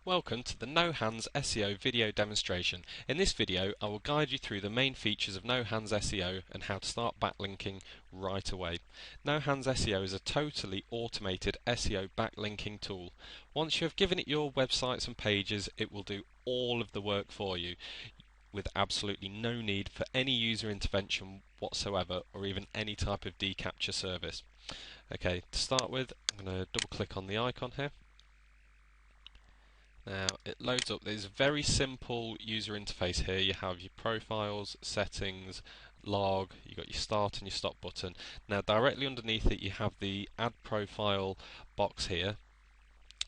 Welcome to the No Hands SEO video demonstration. In this video I will guide you through the main features of No Hands SEO and how to start backlinking right away. No Hands SEO is a totally automated SEO backlinking tool. Once you have given it your websites and pages, it will do all of the work for you with absolutely no need for any user intervention whatsoever or even any type of decaptcha service. Okay, to start with, I'm going to double click on the icon here. Now it loads up. There's a very simple user interface here. You have your profiles, settings, log, you've got your start and your stop button. Now directly underneath it you have the add profile box here.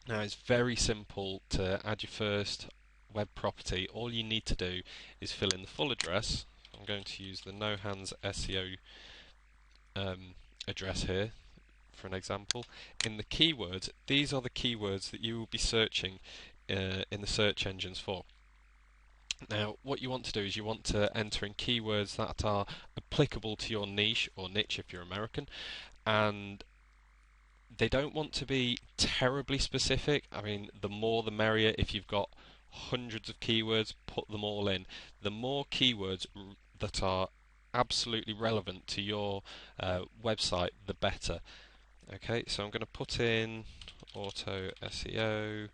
Now it's very simple to add your first web property. All you need to do is fill in the full address. I'm going to use the No Hands SEO address here for an example. In the keywords, these are the keywords that you will be searching in the search engines for. Now what you want to do is you want to enter in keywords that are applicable to your niche or niche if you're American, and they don't want to be terribly specific. I mean, the more the merrier. If you've got hundreds of keywords, put them all in. The more keywords that are absolutely relevant to your website, the better. Okay, so I'm going to put in auto SEO,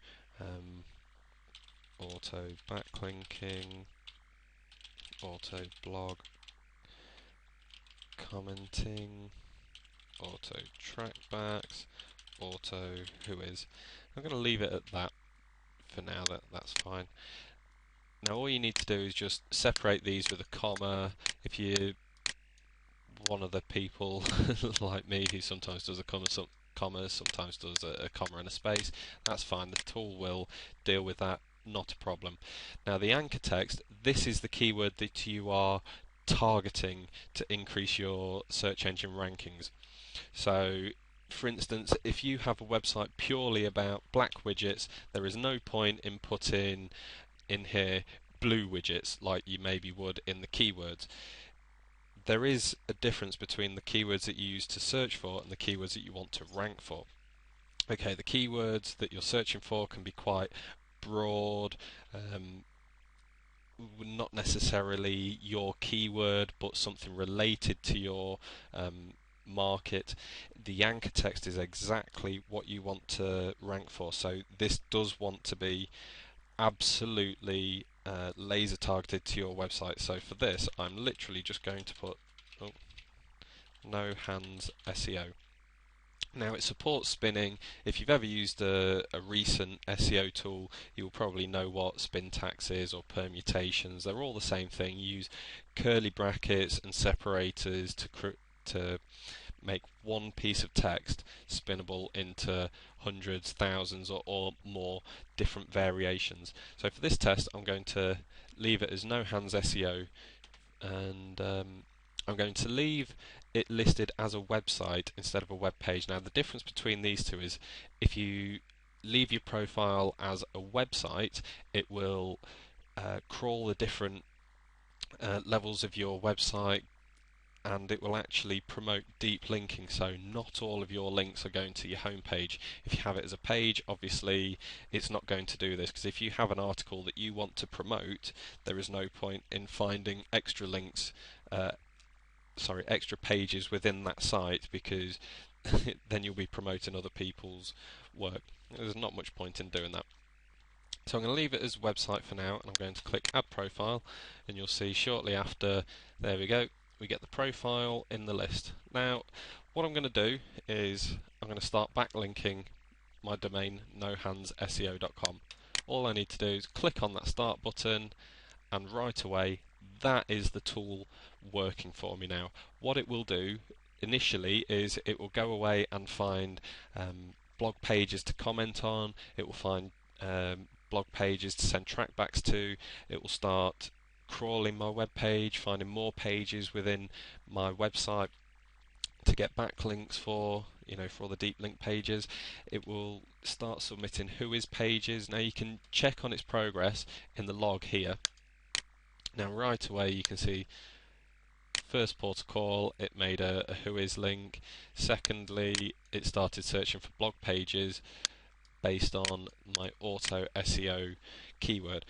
auto backlinking, auto blog commenting, auto trackbacks, auto whois. I'm going to leave it at that for now. That's fine. Now all you need to do is just separate these with a comma. If you're one of the people like me who sometimes does a comma, sometimes does a comma and a space, that's fine. The tool will deal with that, not a problem. Now the anchor text, this is the keyword that you are targeting to increase your search engine rankings. So for instance, if you have a website purely about black widgets, there is no point in putting in here blue widgets like you maybe would in the keywords. There is a difference between the keywords that you use to search for and the keywords that you want to rank for. Okay, the keywords that you're searching for can be quite broad, not necessarily your keyword but something related to your market. The anchor text is exactly what you want to rank for, so this does want to be absolutely laser targeted to your website. So for this I'm literally just going to put No Hands SEO. Now it supports spinning. If you've ever used a recent SEO tool, you'll probably know what spin tax is or permutations. They're all the same thing. You use curly brackets and separators to make one piece of text spinnable into hundreds, thousands or more different variations. So for this test I'm going to leave it as No Hands SEO, and I'm going to leave it listed as a website instead of a web page. Now the difference between these two is if you leave your profile as a website, it will crawl the different levels of your website, and it will actually promote deep linking, so not all of your links are going to your home page. If you have it as a page, obviously it's not going to do this, because if you have an article that you want to promote, there is no point in finding extra links, extra pages within that site, because then you'll be promoting other people's work. There's not much point in doing that. So I'm going to leave it as website for now, and I'm going to click add profile, and you'll see shortly after, there we go, we get the profile in the list. Now what I'm going to do is I'm going to start backlinking my domain nohandsSEO.com. All I need to do is click on that start button, and right away that is the tool working for me now. What it will do initially is it will go away and find blog pages to comment on, it will find blog pages to send trackbacks to, it will start crawling my web page, finding more pages within my website to get backlinks for, for all the deep link pages. It will start submitting whois pages. Now you can check on its progress in the log here. Now right away you can see first port of call, it made a whois link. Secondly, it started searching for blog pages. based on my auto SEO keyword.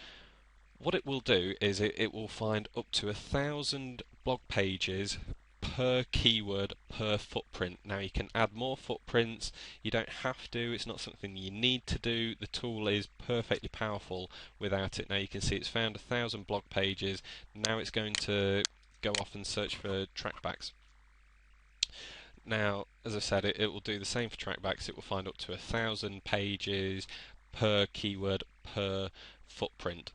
What it will do is it will find up to 1,000 blog pages per keyword per footprint. Now you can add more footprints, you don't have to, it's not something you need to do. The tool is perfectly powerful without it. Now you can see it's found 1,000 blog pages. Now it's going to go off and search for trackbacks. Now, as I said, it will do the same for trackbacks. It will find up to 1,000 pages per keyword per footprint.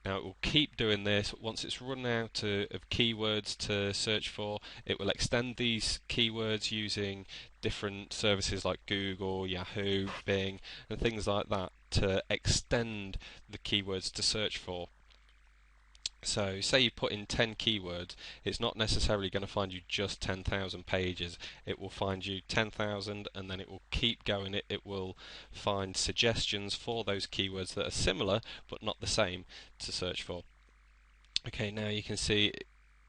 Now it will keep doing this. Once it's run out of keywords to search for, it will extend these keywords using different services like Google, Yahoo, Bing, and things like that to extend the keywords to search for. So say you put in 10 keywords, it's not necessarily going to find you just 10,000 pages. It will find you 10,000 and then it will keep going. It will find suggestions for those keywords that are similar but not the same to search for. Okay, now you can see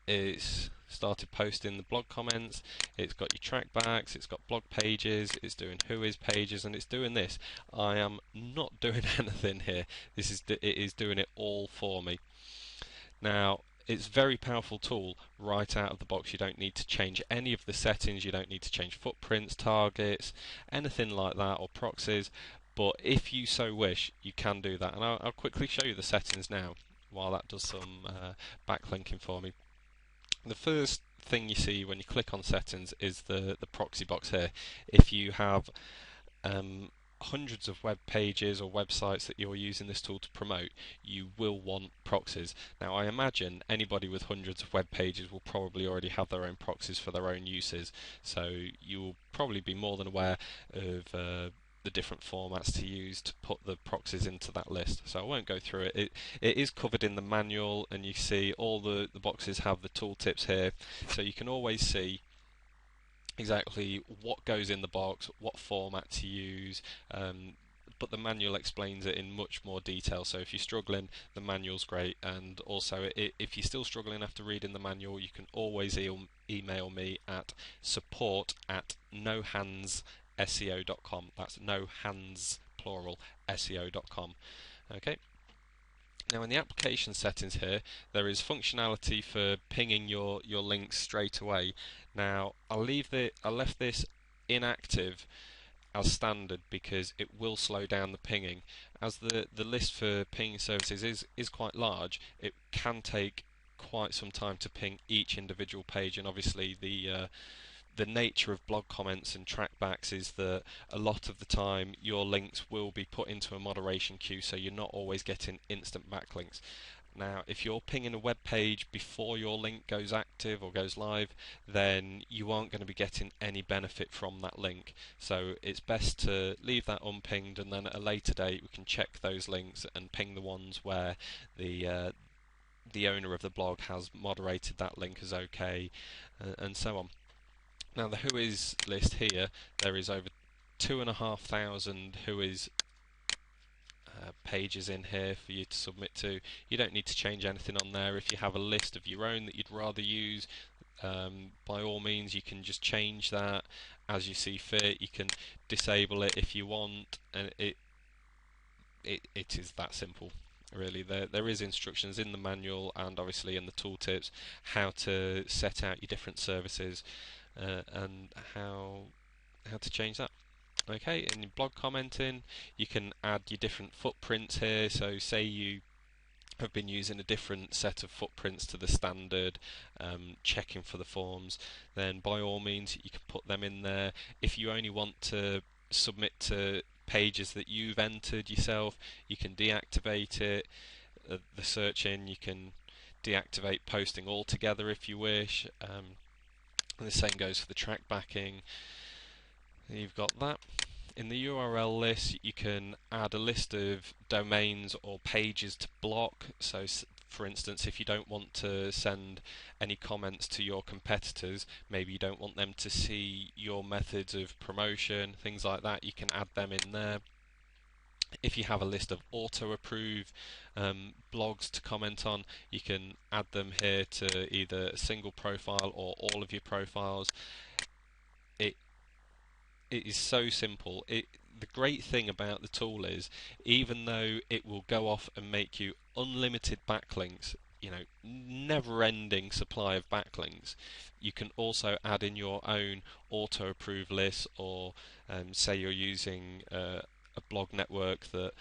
it's started posting the blog comments, it's got your trackbacks, it's got blog pages, it's doing who is pages, and it's doing this. I am not doing anything here. It is doing it all for me. Now, it's a very powerful tool right out of the box. You don't need to change any of the settings, you don't need to change footprints, targets, anything like that, or proxies, but if you so wish, you can do that. And I'll quickly show you the settings now while that does some backlinking for me. The first thing you see when you click on settings is the proxy box here. If you have hundreds of web pages or websites that you're using this tool to promote, you will want proxies. Now I imagine anybody with hundreds of web pages will probably already have their own proxies for their own uses, so you'll probably be more than aware of the different formats to use to put the proxies into that list. So I won't go through it. It is covered in the manual, and you see all the boxes have the tooltips here, so you can always see exactly what goes in the box, what format to use, but the manual explains it in much more detail. So if you're struggling, the manual's great, and also if you're still struggling after reading the manual, you can always email me at support@nohandsSEO.com. That's no hands plural SEO.com. Okay. Now in the application settings here, there is functionality for pinging your links straight away. Now I left this inactive as standard because it will slow down the pinging. As the list for pinging services is quite large, it can take quite some time to ping each individual page, and obviously the nature of blog comments and trackbacks is that a lot of the time your links will be put into a moderation queue, so you're not always getting instant backlinks. Now, if you're pinging a web page before your link goes active or goes live, then you aren't going to be getting any benefit from that link. So it's best to leave that unpinged, and then at a later date we can check those links and ping the ones where the owner of the blog has moderated that link as okay, and so on. Now the who is list here, there is over 2,500 who is pages in here for you to submit to. You don't need to change anything on there. If you have a list of your own that you'd rather use, by all means you can just change that as you see fit. You can disable it if you want, and it is that simple. Really, there is instructions in the manual and obviously in the tooltips how to set out your different services and how to change that. Okay, and in blog commenting, you can add your different footprints here. So say you have been using a different set of footprints to the standard, checking for the forms, then by all means you can put them in there. If you only want to submit to pages that you've entered yourself, you can deactivate it. The searching, you can deactivate posting altogether if you wish. And the same goes for the track backing. You've got that. In the URL list, you can add a list of domains or pages to block. So for instance, if you don't want to send any comments to your competitors, maybe you don't want them to see your methods of promotion, things like that, you can add them in there. If you have a list of auto-approve blogs to comment on, you can add them here to either a single profile or all of your profiles. It is so simple. the great thing about the tool is, even though it will go off and make you unlimited backlinks, never-ending supply of backlinks, you can also add in your own auto-approve lists, or say you're using a blog network that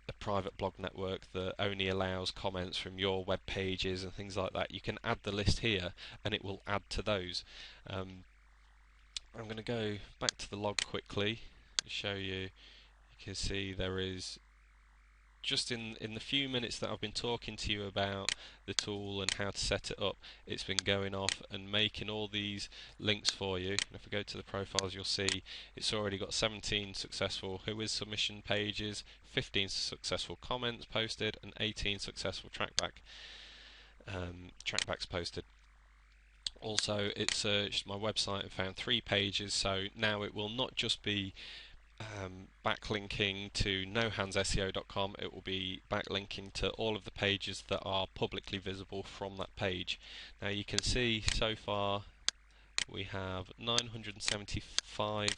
a private blog network that only allows comments from your web pages and things like that. You can add the list here and it will add to those. I'm going to go back to the log quickly and show you. You can see there is, just in the few minutes that I've been talking to you about the tool and how to set it up, it's been going off and making all these links for you. And if we go to the profiles, you'll see it's already got 17 successful Who Is submission pages, 15 successful comments posted, and 18 successful trackbacks posted. Also, it searched my website and found 3 pages, so now it will not just be backlinking to nohandsSEO.com, it will be backlinking to all of the pages that are publicly visible from that page. Now you can see so far we have 975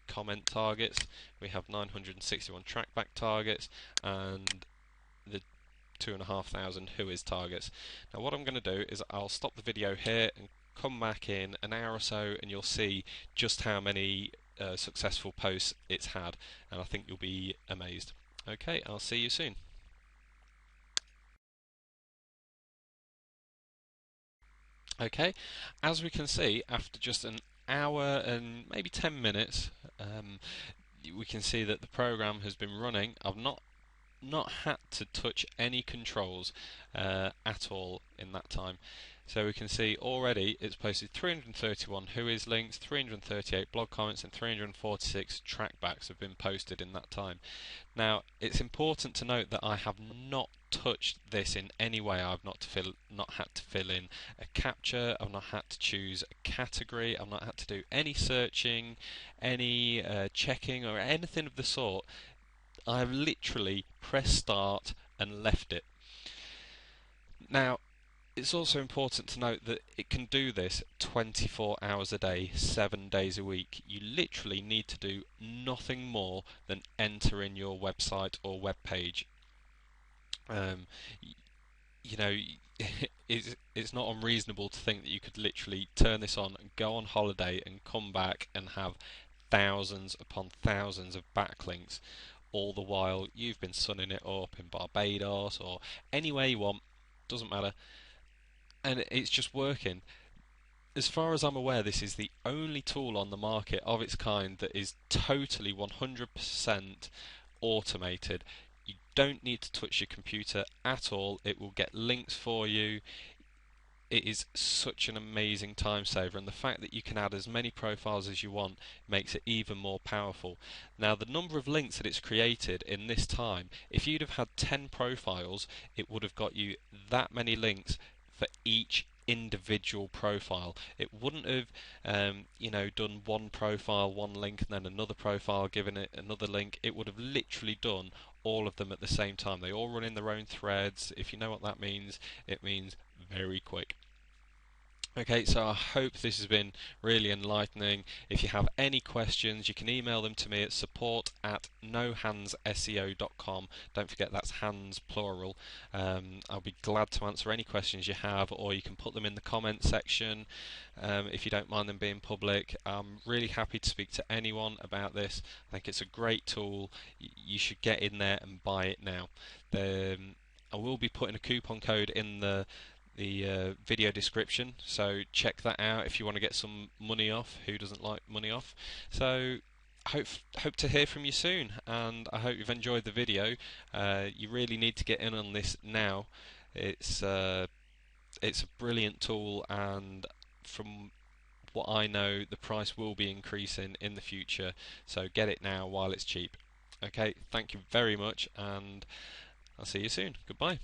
comment targets, we have 961 trackback targets, and the 2,500 Who Is targets. Now what I'm going to do is I'll stop the video here and come back in an hour or so, and you'll see just how many successful posts it's had, and I think you'll be amazed. Okay, I'll see you soon. Okay, as we can see, after just an hour and maybe 10 minutes, we can see that the program has been running. I've not had to touch any controls at all in that time. So we can see already it's posted 331 Who Is links, 338 blog comments, and 346 trackbacks have been posted in that time. Now it's important to note that I have not touched this in any way. I've not had to fill in a captcha, I've not had to choose a category, I've not had to do any searching, any checking or anything of the sort. I've literally pressed start and left it. Now, it's also important to note that it can do this 24 hours a day, 7 days a week. You literally need to do nothing more than enter in your website or web page. It's not unreasonable to think that you could literally turn this on, go on holiday, and come back and have thousands upon thousands of backlinks, all the while you've been sunning it up in Barbados or anywhere you want, doesn't matter, and it's just working. As far as I'm aware, this is the only tool on the market of its kind that is totally 100% automated. You don't need to touch your computer at all. It will get links for you. It is such an amazing time saver, and the fact that you can add as many profiles as you want makes it even more powerful. Now, the number of links that it's created in this time, if you'd have had 10 profiles, it would have got you that many links for each individual profile. It wouldn't have done one profile, one link, and then another profile, given it another link. It would have literally done all of them at the same time. They all run in their own threads. If you know what that means, it means very quick. Okay, so I hope this has been really enlightening. If you have any questions, you can email them to me at support@nohandsSEO.com. Don't forget that's hands plural. I'll be glad to answer any questions you have, or you can put them in the comment section if you don't mind them being public. I'm really happy to speak to anyone about this. I think it's a great tool. You should get in there and buy it now. I will be putting a coupon code in the video description, so check that out if you want to get some money off. Who doesn't like money off? So hope to hear from you soon, and I hope you've enjoyed the video. You really need to get in on this now. It's a brilliant tool, and from what I know, the price will be increasing in the future, so get it now while it's cheap. Okay, thank you very much, and I'll see you soon. Goodbye.